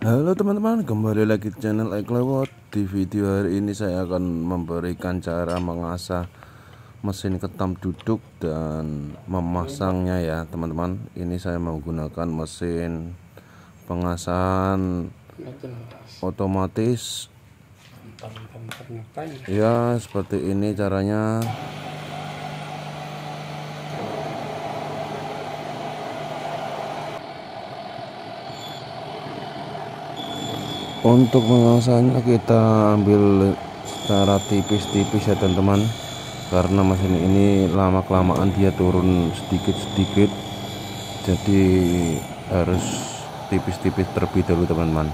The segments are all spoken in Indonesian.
Halo teman-teman, kembali lagi di channel Eklewot. Di video hari ini saya akan memberikan cara mengasah mesin ketam duduk dan memasangnya ya teman-teman. Ini saya menggunakan mesin pengasahan otomatis. Ya, seperti ini caranya. Untuk mengasahnya kita ambil secara tipis-tipis ya teman-teman, karena mesin ini lama-kelamaan dia turun sedikit-sedikit, jadi harus tipis-tipis terlebih dahulu teman-teman.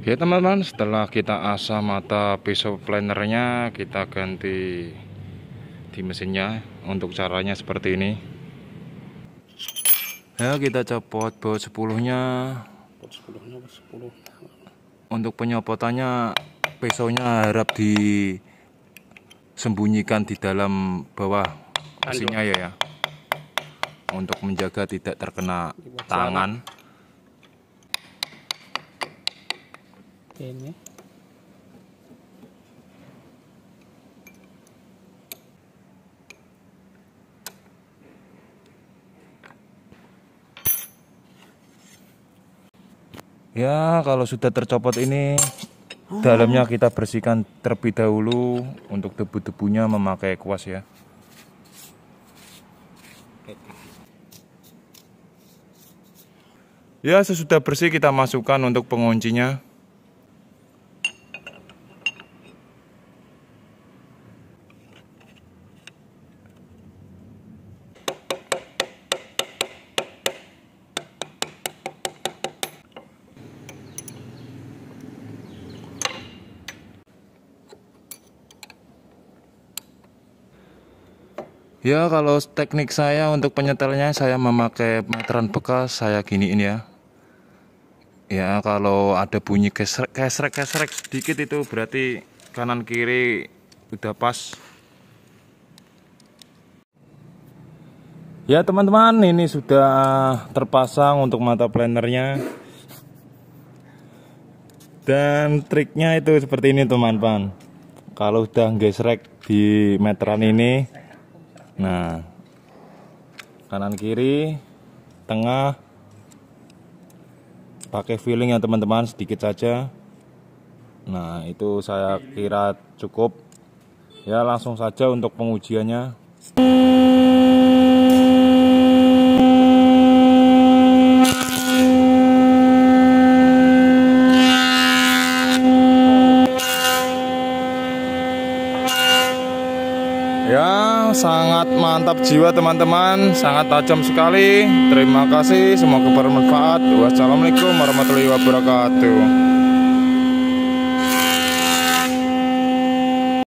Oke teman-teman, setelah kita asah mata pisau planernya, kita ganti di mesinnya. Untuk caranya seperti ini ya, kita copot baut 10-nya. Untuk penyopotannya, pisaunya harap disembunyikan di dalam bawah mesinnya ya, untuk menjaga tidak terkena tangan. Ini ya, kalau sudah tercopot ini, dalamnya kita bersihkan terlebih dahulu untuk debu-debunya memakai kuas ya. Ya, sesudah bersih kita masukkan untuk penguncinya. Ya, kalau teknik saya untuk penyetelnya, saya memakai meteran bekas, saya giniin ya. Ya, kalau ada bunyi kesrek sedikit itu berarti kanan kiri udah pas. Ya teman-teman, ini sudah terpasang untuk mata planernya. Dan triknya itu seperti ini teman-teman. Kalau udah gesrek di meteran ini, nah, kanan kiri, tengah, pakai feeling ya teman-teman, sedikit saja. Nah, itu saya kira cukup. Ya, langsung saja untuk pengujiannya. Ya, sangat mantap jiwa teman-teman, sangat tajam sekali. Terima kasih, semoga bermanfaat. Wassalamualaikum warahmatullahi wabarakatuh.